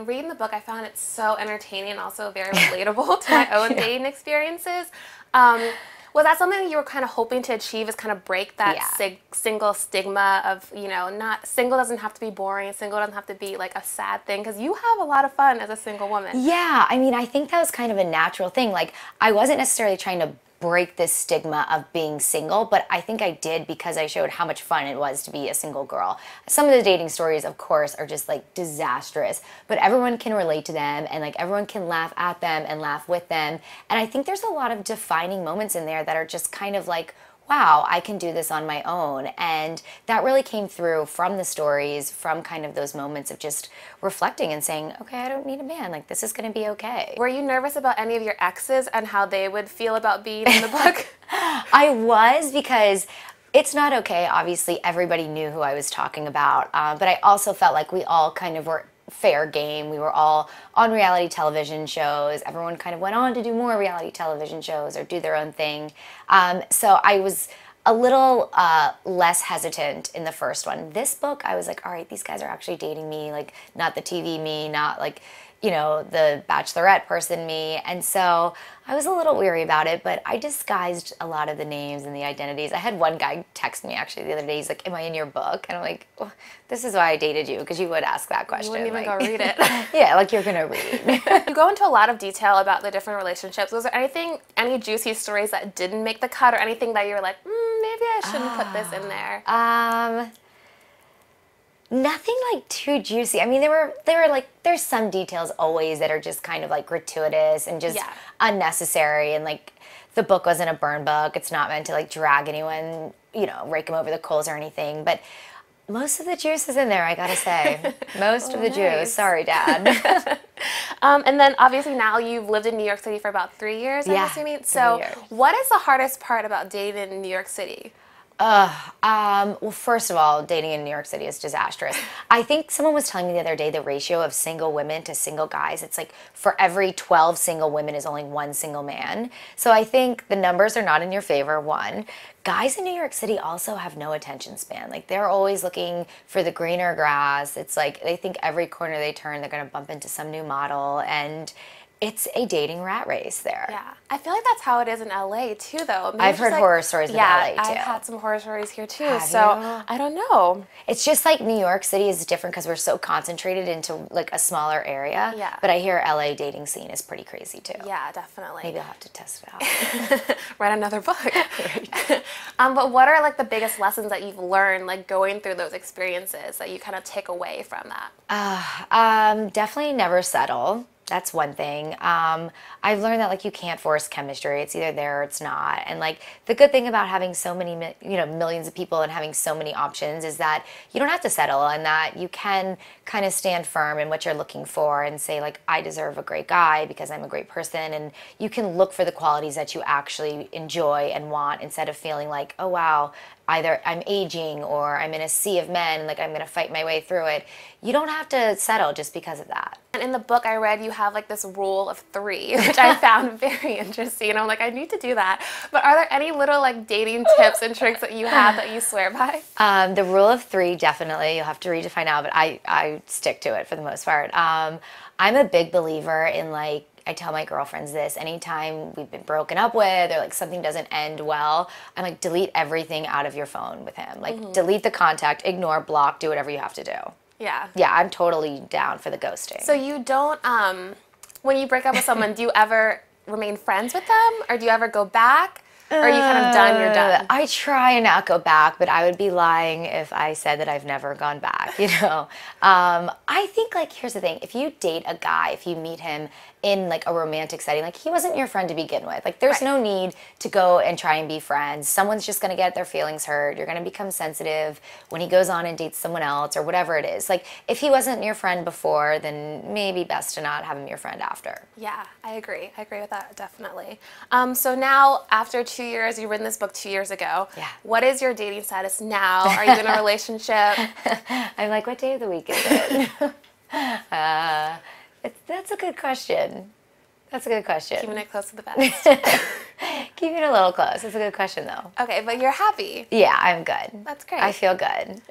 Reading the book, I found it so entertaining and also very relatable to my own dating experiences. Was that something that you were kind of hoping to achieve, is kind of break that single stigma of, you know, not single doesn't have to be boring, single doesn't have to be like a sad thing, because you have a lot of fun as a single woman. Yeah, I mean, I think that was kind of a natural thing. Like, I wasn't necessarily trying to break this stigma of being single, but I think I did because I showed how much fun it was to be a single girl. Some of the dating stories, of course, are just like disastrous, but everyone can relate to them, and like everyone can laugh at them and laugh with them. And I think there's a lot of defining moments in there that are just kind of like, wow, I can do this on my own. And that really came through from the stories, from kind of those moments of just reflecting and saying, okay, I don't need a man. Like, this is going to be okay. Were you nervous about any of your exes and how they would feel about being in the book? I was, because it's not okay. Obviously, everybody knew who I was talking about. But I also felt like we all kind of were fair game. We were all on reality television shows. Everyone kind of went on to do more reality television shows or do their own thing. So I was a little less hesitant in the first one. This book, I was like, all right, these guys are actually dating me, like not the TV me, not like, you know, the Bachelorette person me. And so I was a little weary about it, but I disguised a lot of the names and the identities. I had one guy text me actually the other day. He's like, am I in your book? And I'm like, oh, this is why I dated you, because you would ask that question. You wouldn't even like, go read it. Yeah, like you're going to read. You go into a lot of detail about the different relationships. Was there any juicy stories that didn't make the cut, or anything that you were like, maybe I shouldn't put this in there? Nothing like too juicy. I mean, there were like, there's some details always that are just kind of like gratuitous and just unnecessary, and like the book wasn't a burn book. It's not meant to like drag anyone, you know, rake them over the coals or anything, but most of the juice is in there, I gotta say. Most of the juice. Sorry, Dad. And then obviously now you've lived in New York City for about 3 years, I'm assuming. So what is the hardest part about dating in New York City? Well, first of all, dating in New York City is disastrous. I think someone was telling me the other day the ratio of single women to single guys. It's like for every 12 single women is only one single man. So I think the numbers are not in your favor, one. Guys in New York City also have no attention span. Like, they're always looking for the greener grass. It's like they think every corner they turn, they're going to bump into some new model, and it's a dating rat race there. Yeah, I feel like that's how it is in LA too, though. Maybe I've heard like, horror stories about LA too. I've had some horror stories here too. Have so you? I don't know. It's just like New York City is different because we're so concentrated into like a smaller area. Yeah. But I hear LA dating scene is pretty crazy too. Yeah, definitely. Maybe I'll have to test it out. Write another book. But what are like the biggest lessons that you've learned, like going through those experiences, that you kind of take away from that? Definitely never settle. That's one thing. I've learned that like you can't force chemistry. It's either there or it's not. And like the good thing about having so many, you know, millions of people and having so many options is that you don't have to settle, and that you can kind of stand firm in what you're looking for and say like, I deserve a great guy because I'm a great person. And you can look for the qualities that you actually enjoy and want, instead of feeling like, oh wow, either I'm aging or I'm in a sea of men, like I'm going to fight my way through it. You don't have to settle just because of that. And in the book I read, you have like this rule of 3, which I found very interesting. And I'm like, I need to do that. But are there any little like dating tips and tricks that you have that you swear by? The rule of 3, definitely. You'll have to read to find out, but I stick to it for the most part. I'm a big believer in like, I tell my girlfriends this, anytime we've been broken up with or like something doesn't end well, I'm like, delete everything out of your phone with him. Like delete the contact, ignore, block, do whatever you have to do. Yeah. Yeah, I'm totally down for the ghosting. So you don't, when you break up with someone, do you ever remain friends with them, or do you ever go back? Or are you kind of done, you're done? I try and not go back, but I would be lying if I said that I've never gone back, you know? I think, like, here's the thing. If you date a guy, if you meet him in, like, a romantic setting, like, he wasn't your friend to begin with. Like, there's no need to go and try and be friends. Someone's just going to get their feelings hurt. You're going to become sensitive when he goes on and dates someone else or whatever it is. Like, if he wasn't your friend before, then maybe best to not have him your friend after. Yeah, I agree. I agree with that, definitely. So now, after 2 years, you've written this book 2 years ago. Yeah. What is your dating status now? Are you in a relationship? I'm like, what day of the week is it? That's a good question. That's a good question. Keeping it close to the vest. Keeping it a little close. That's a good question, though. Okay, but you're happy. Yeah, I'm good. That's great. I feel good.